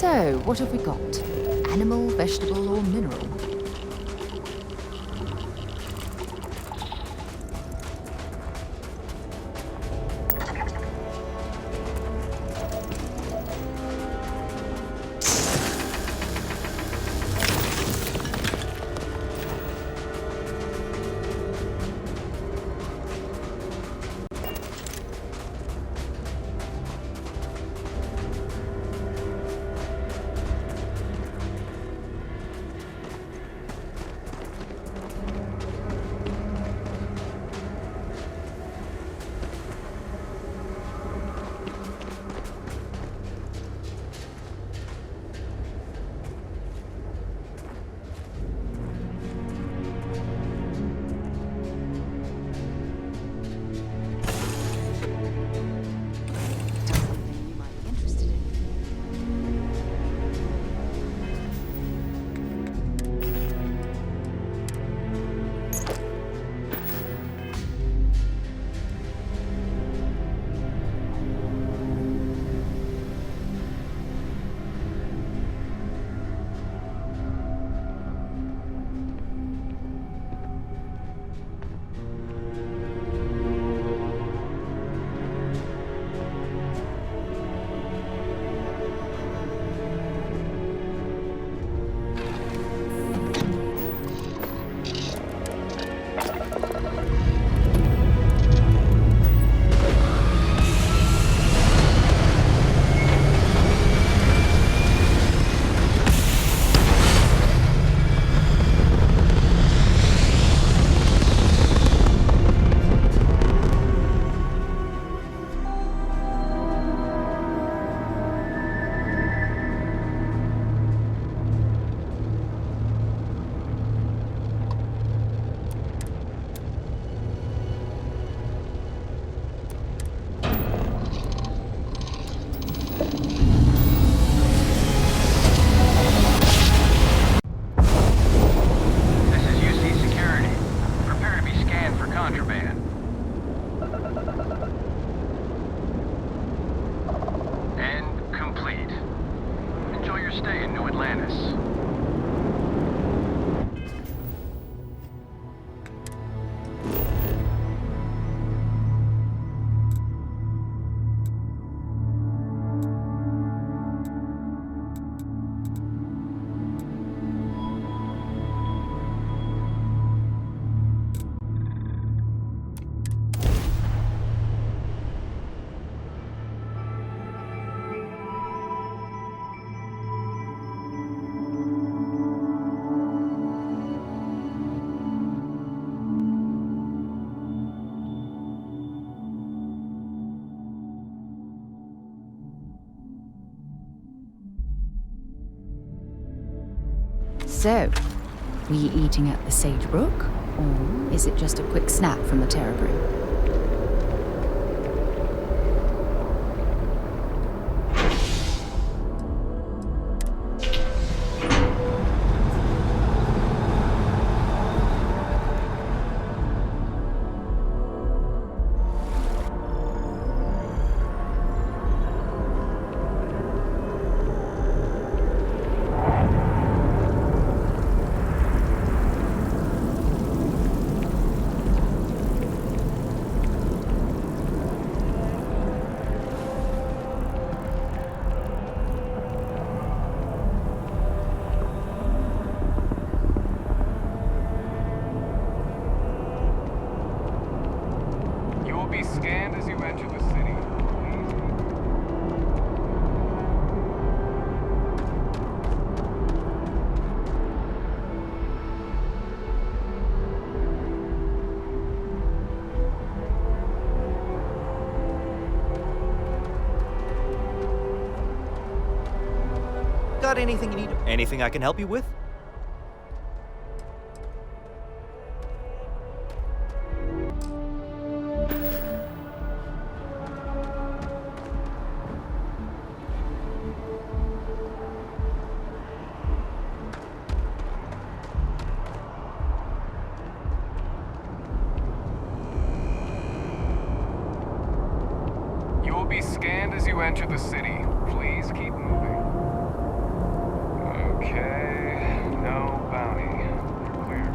So, what have we got? Animal, vegetable, or mineral? So, were you eating at the Sage Brook, or is it just a quick snap from the Terrabrew? Got anything you need? Anything I can help you with? You will be scanned as you enter the city. Please keep moving. Okay, no bounty. You're clear.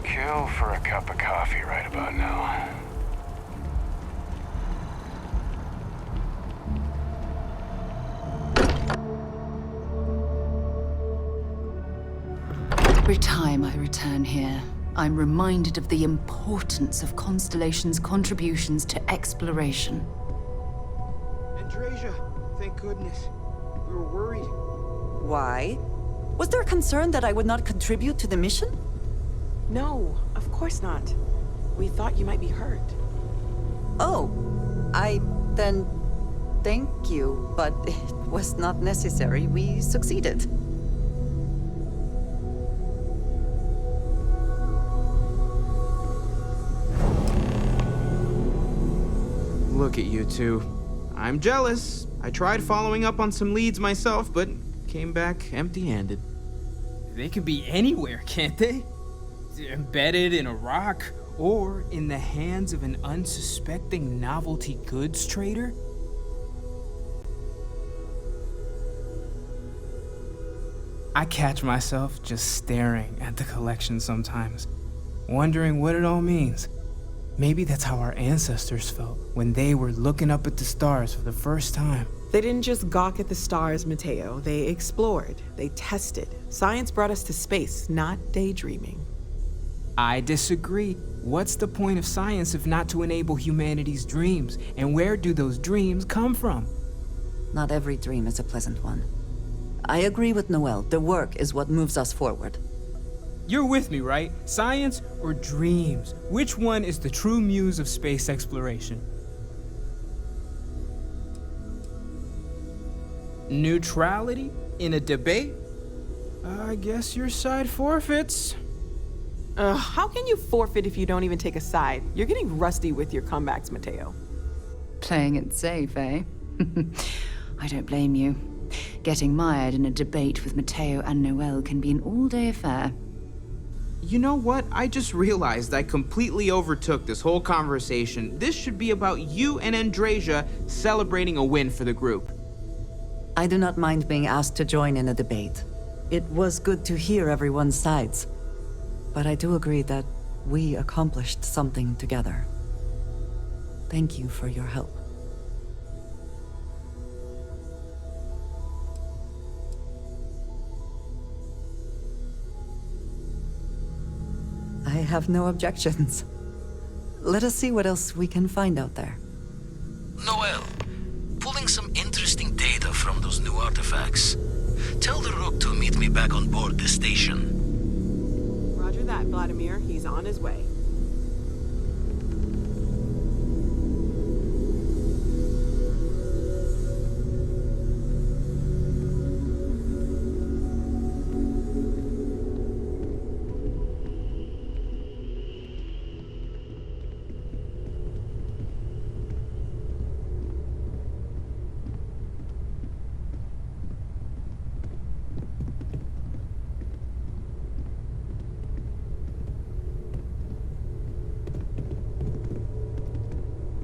Kill for a cup of coffee right about now. Every time I return here, I'm reminded of the importance of Constellation's contributions to exploration. Andreja, thank goodness. We were worried. Why? Was there a concern that I would not contribute to the mission? No, of course not. We thought you might be hurt. Oh, then thank you, but it was not necessary. We succeeded. Look at you two. I'm jealous. I tried following up on some leads myself, but came back empty-handed. They could be anywhere, can't they? Embedded in a rock, or in the hands of an unsuspecting novelty goods trader? I catch myself just staring at the collection sometimes, wondering what it all means. Maybe that's how our ancestors felt when they were looking up at the stars for the first time. They didn't just gawk at the stars, Matteo. They explored. They tested. Science brought us to space, not daydreaming. I disagree. What's the point of science if not to enable humanity's dreams? And where do those dreams come from? Not every dream is a pleasant one. I agree with Noel. The work is what moves us forward. You're with me, right? Science or dreams? Which one is the true muse of space exploration? Neutrality in a debate? I guess your side forfeits. How can you forfeit if you don't even take a side? You're getting rusty with your comebacks, Matteo. Playing it safe, eh? I don't blame you. Getting mired in a debate with Matteo and Noel can be an all-day affair. You know what? I just realized I completely overtook this whole conversation. This should be about you and Andreja celebrating a win for the group. I do not mind being asked to join in a debate. It was good to hear everyone's sides. But I do agree that we accomplished something together. Thank you for your help. I have no objections. Let us see what else we can find out there. Noel, pulling some interesting data from those new artifacts. Tell the Rook to meet me back on board the station. Roger that, Vladimir. He's on his way.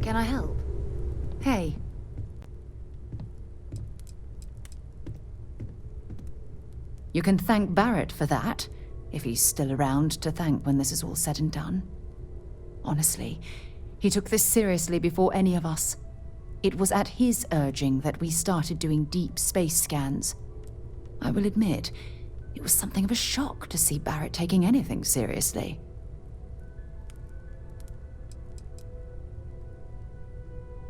Can I help? Hey. You can thank Barrett for that, if he's still around to thank when this is all said and done. Honestly, he took this seriously before any of us. It was at his urging that we started doing deep space scans. I will admit, it was something of a shock to see Barrett taking anything seriously.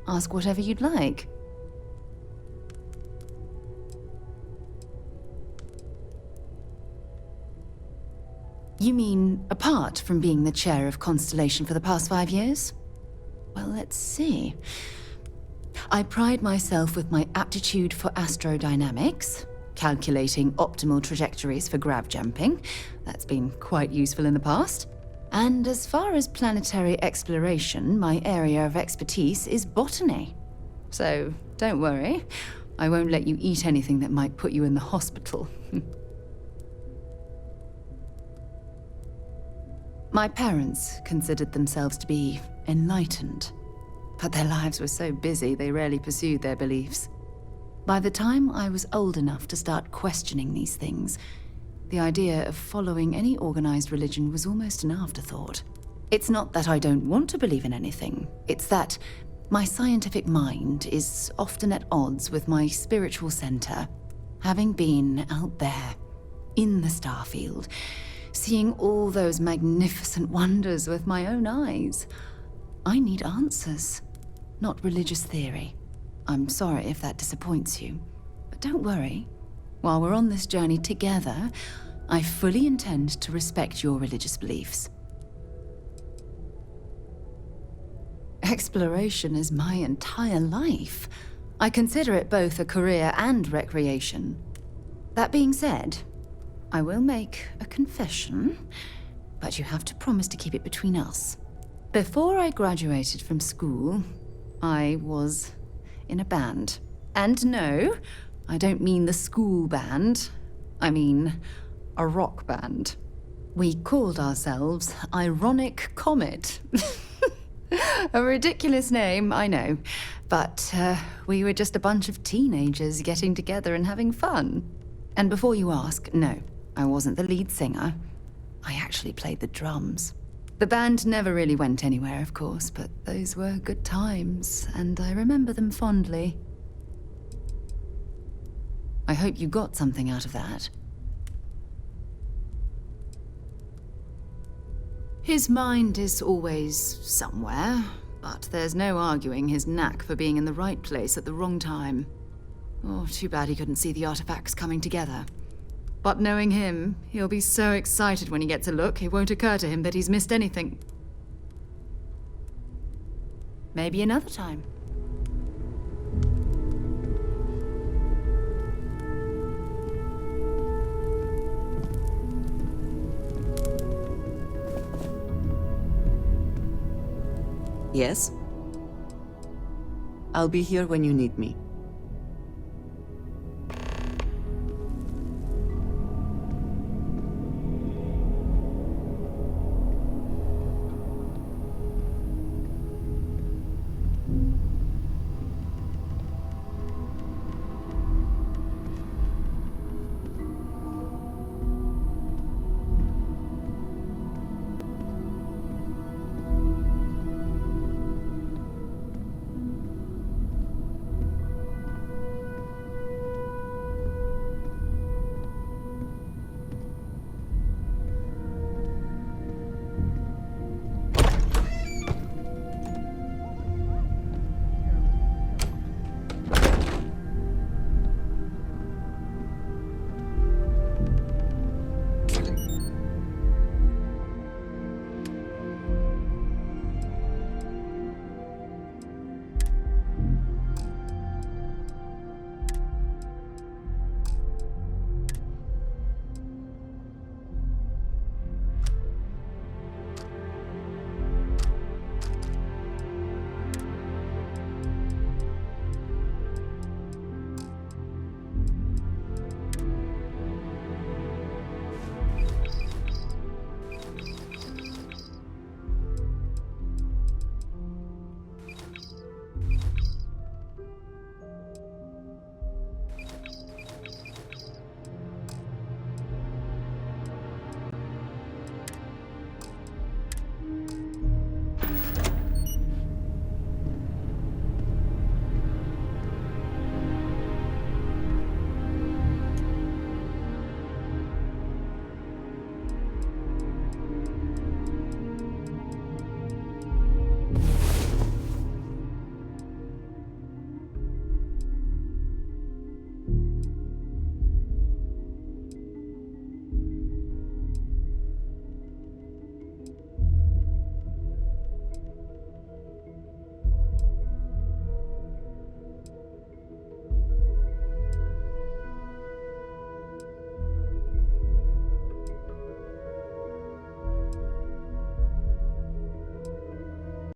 Ask whatever you'd like. You mean apart from being the chair of Constellation for the past 5 years? Well, let's see. I pride myself with my aptitude for astrodynamics, calculating optimal trajectories for grav jumping. That's been quite useful in the past. And as far as planetary exploration, my area of expertise is botany. So don't worry, I won't let you eat anything that might put you in the hospital. My parents considered themselves to be enlightened, but their lives were so busy they rarely pursued their beliefs. By the time I was old enough to start questioning these things, the idea of following any organized religion was almost an afterthought. It's not that I don't want to believe in anything, it's that my scientific mind is often at odds with my spiritual center. Having been out there, in the Starfield, seeing all those magnificent wonders with my own eyes, I need answers, not religious theory. I'm sorry if that disappoints you, but don't worry. While we're on this journey together, I fully intend to respect your religious beliefs. Exploration is my entire life. I consider it both a career and recreation. That being said, I will make a confession, but you have to promise to keep it between us. Before I graduated from school, I was in a band. And no, I don't mean the school band. I mean a rock band. We called ourselves Ironic Comet. A ridiculous name, I know. But we were just a bunch of teenagers getting together and having fun. And before you ask, no, I wasn't the lead singer. I actually played the drums. The band never really went anywhere, of course, but those were good times, and I remember them fondly. I hope you got something out of that. His mind is always somewhere, but there's no arguing his knack for being in the right place at the wrong time. Oh, too bad he couldn't see the artifacts coming together. But knowing him, he'll be so excited when he gets a look, it won't occur to him that he's missed anything. Maybe another time. Yes? I'll be here when you need me.